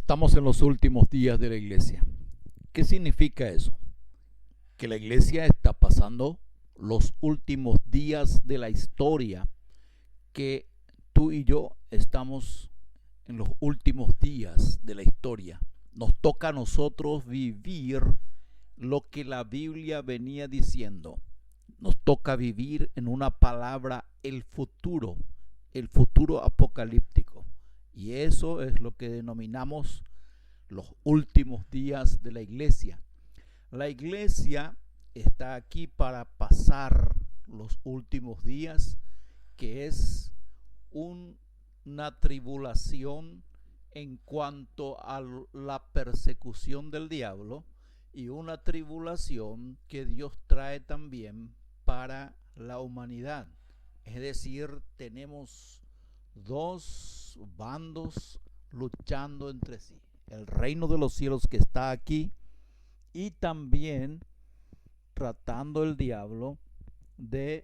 Estamos en los últimos días de la iglesia. ¿Qué significa eso? Que la iglesia está pasando los últimos días de la historia, que tú y yo estamos en los últimos días de la historia. Nos toca a nosotros vivir lo que la Biblia venía diciendo. Nos toca vivir en una palabra el futuro apocalíptico. Y eso es lo que denominamos los últimos días de la iglesia. La iglesia está aquí para pasar los últimos días, que es una tribulación en cuanto a la persecución del diablo y una tribulación que Dios trae también para la humanidad. Es decir, tenemos dos bandos luchando entre sí. El reino de los cielos que está aquí y también tratando el diablo de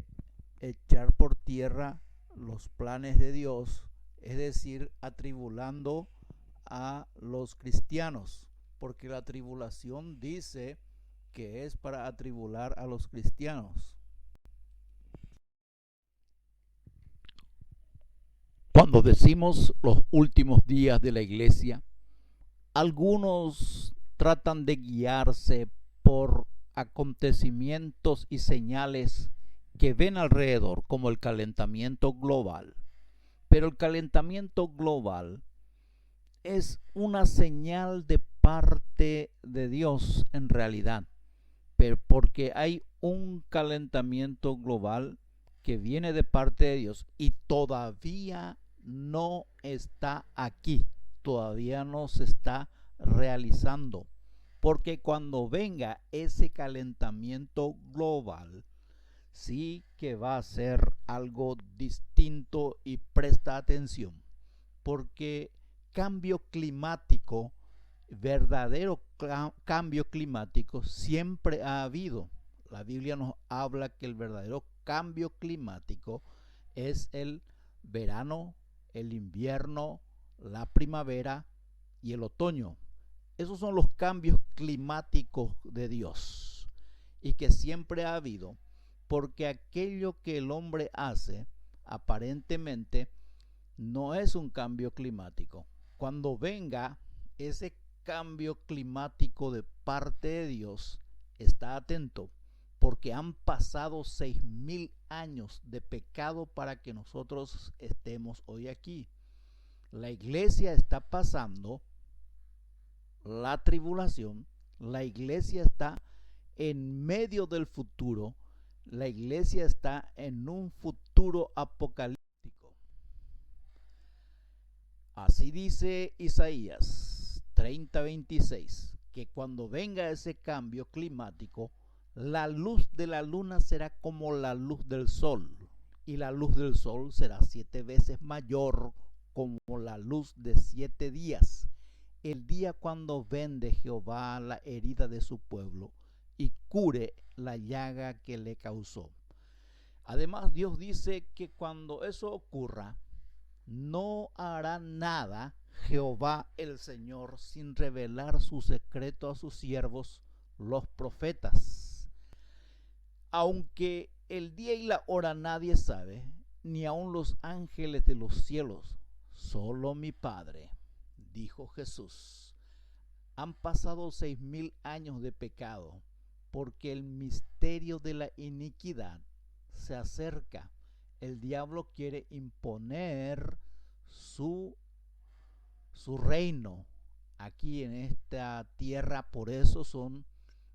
echar por tierra los planes de Dios, es decir, atribulando a los cristianos, porque la tribulación dice que es para atribular a los cristianos. Cuando decimos los últimos días de la iglesia, algunos tratan de guiarse por acontecimientos y señales que ven alrededor, como el calentamiento global. Pero el calentamiento global es una señal de parte de Dios en realidad, pero porque hay un calentamiento global que viene de parte de Dios y todavía no está aquí, todavía no se está realizando, porque cuando venga ese calentamiento global, sí que va a ser algo distinto. Y presta atención, porque cambio climático, verdadero cambio climático, siempre ha habido. La Biblia nos habla que el verdadero cambio climático es el verano, el invierno, la primavera y el otoño. Esos son los cambios climáticos de Dios y que siempre ha habido, porque aquello que el hombre hace aparentemente no es un cambio climático. Cuando venga ese cambio climático de parte de Dios, está atento, porque han pasado 6,000 años de pecado para que nosotros estemos hoy aquí. La iglesia está pasando la tribulación, la iglesia está en medio del futuro, la iglesia está en un futuro apocalíptico. Así dice Isaías 30:26, que cuando venga ese cambio climático, la luz de la luna será como la luz del sol, y la luz del sol será 7 veces mayor como la luz de 7 días. El día cuando vende Jehová la herida de su pueblo y cure la llaga que le causó. Además, Dios dice que cuando eso ocurra, no hará nada Jehová el Señor sin revelar su secreto a sus siervos, los profetas. Aunque el día y la hora nadie sabe, ni aun los ángeles de los cielos, solo mi Padre, dijo Jesús. Han pasado 6,000 años de pecado, porque el misterio de la iniquidad se acerca. El diablo quiere imponer su reino aquí en esta tierra. Por eso son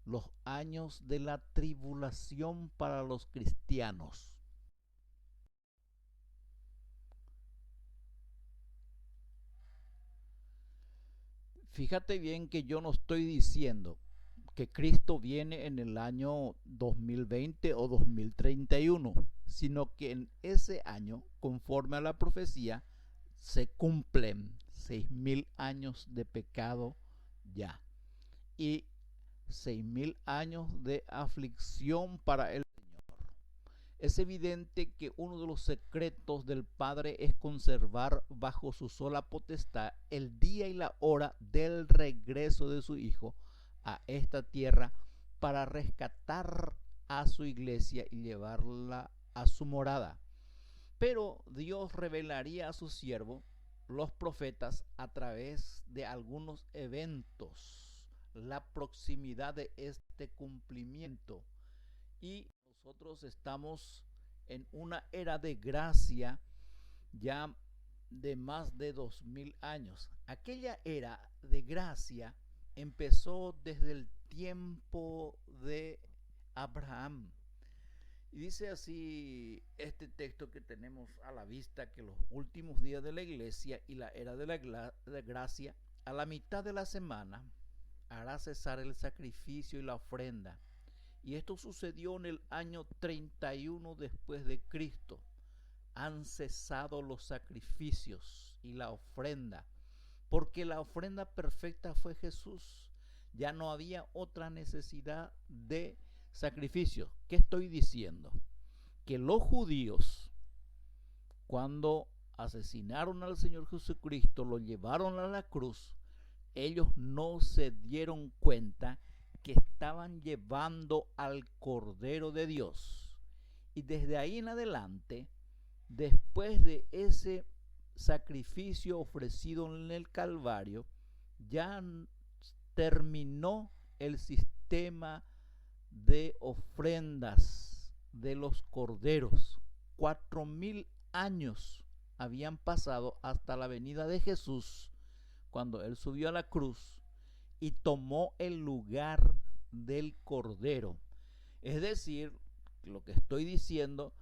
los años de la tribulación para los cristianos. Fíjate bien que yo no estoy diciendo que Cristo viene en el año 2020 o 2031, sino que en ese año, conforme a la profecía, se cumplen 6,000 años de pecado ya, y 6,000 años de aflicción para el Señor. Es evidente que uno de los secretos del Padre es conservar bajo su sola potestad el día y la hora del regreso de su Hijo a esta tierra para rescatar a su iglesia y llevarla a su morada. Pero Dios revelaría a su siervo, los profetas, a través de algunos eventos, la proximidad de este cumplimiento. Y nosotros estamos en una era de gracia ya de más de 2000 años. Aquella era de gracia empezó desde el tiempo de Abraham. Y dice así este texto que tenemos a la vista, que los últimos días de la iglesia y la era de la gracia, a la mitad de la semana, hará cesar el sacrificio y la ofrenda. Y esto sucedió en el año 31 después de Cristo. Han cesado los sacrificios y la ofrenda, porque la ofrenda perfecta fue Jesús. Ya no había otra necesidad de sacrificios. ¿Qué estoy diciendo? Que los judíos, cuando asesinaron al Señor Jesucristo, lo llevaron a la cruz, ellos no se dieron cuenta que estaban llevando al Cordero de Dios. Y desde ahí en adelante, después de ese sacrificio ofrecido en el Calvario, ya terminó el sistema de ofrendas de los corderos. 4000 años habían pasado hasta la venida de Jesús, cuando él subió a la cruz y tomó el lugar del cordero. Es decir, lo que estoy diciendo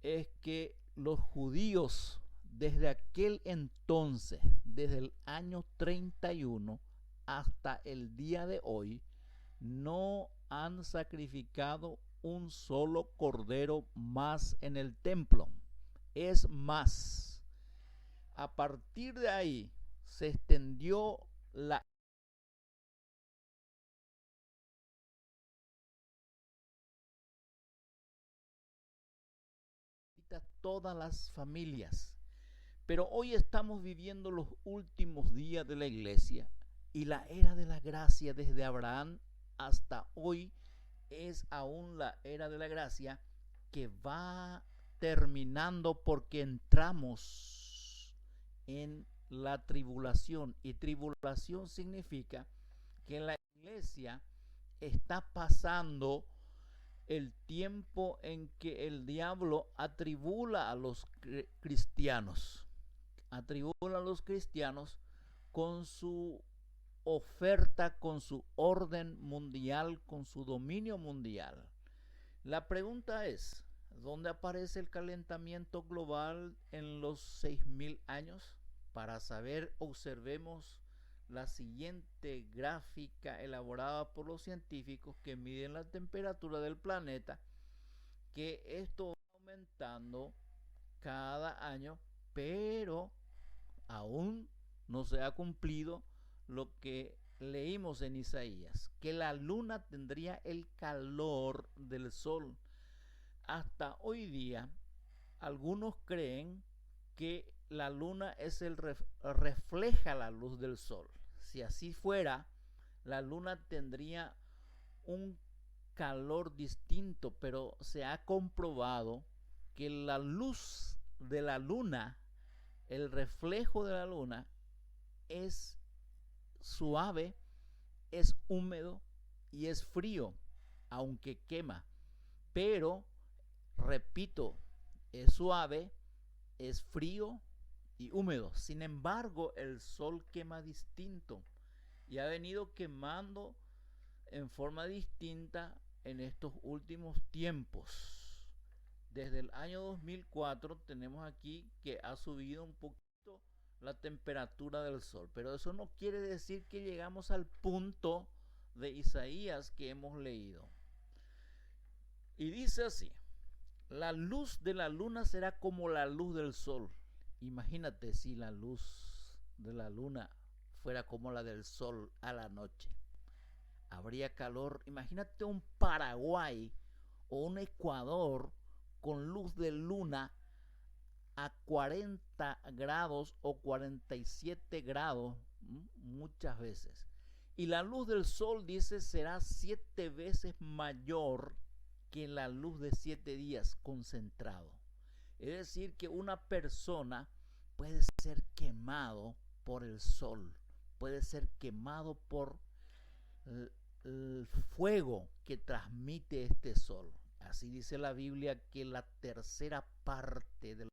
es que los judíos desde aquel entonces, desde el año 31 hasta el día de hoy, no han sacrificado un solo cordero más en el templo. Es más, a partir de ahí se extendió la todas las familias. Pero hoy estamos viviendo los últimos días de la iglesia y la era de la gracia desde Abraham hasta hoy es aún la era de la gracia que va terminando porque entramos en la tribulación. Y tribulación significa que la iglesia está pasando el tiempo en que el diablo atribula a los cristianos. Atribula a los cristianos con su oferta, con su orden mundial, con su dominio mundial. La pregunta es, ¿dónde aparece el calentamiento global en los 6000 años? Para saber, observemos la siguiente gráfica elaborada por los científicos que miden la temperatura del planeta, que esto va aumentando cada año, pero aún no se ha cumplido lo que leímos en Isaías, que la luna tendría el calor del sol. Hasta hoy día, algunos creen que la luna es refleja la luz del sol. Si así fuera, la luna tendría un calor distinto, pero se ha comprobado que la luz de la luna, el reflejo de la luna, es suave, es húmedo y es frío, aunque quema. Pero, repito, es suave, es frío y húmedo. Sin embargo, el sol quema distinto y ha venido quemando en forma distinta en estos últimos tiempos. Desde el año 2004 tenemos aquí que ha subido un poquito la temperatura del sol, pero eso no quiere decir que llegamos al punto de Isaías que hemos leído. Y dice así: la luz de la luna será como la luz del sol. Imagínate si la luz de la luna fuera como la del sol a la noche. Habría calor. Imagínate un Paraguay o un Ecuador con luz de luna a 40 grados o 47 grados muchas veces. Y la luz del sol, dice, será 7 veces mayor que la luz de 7 días concentrado. Es decir, que una persona puede ser quemado por el sol, puede ser quemado por el fuego que transmite este sol. Así dice la Biblia que la tercera parte de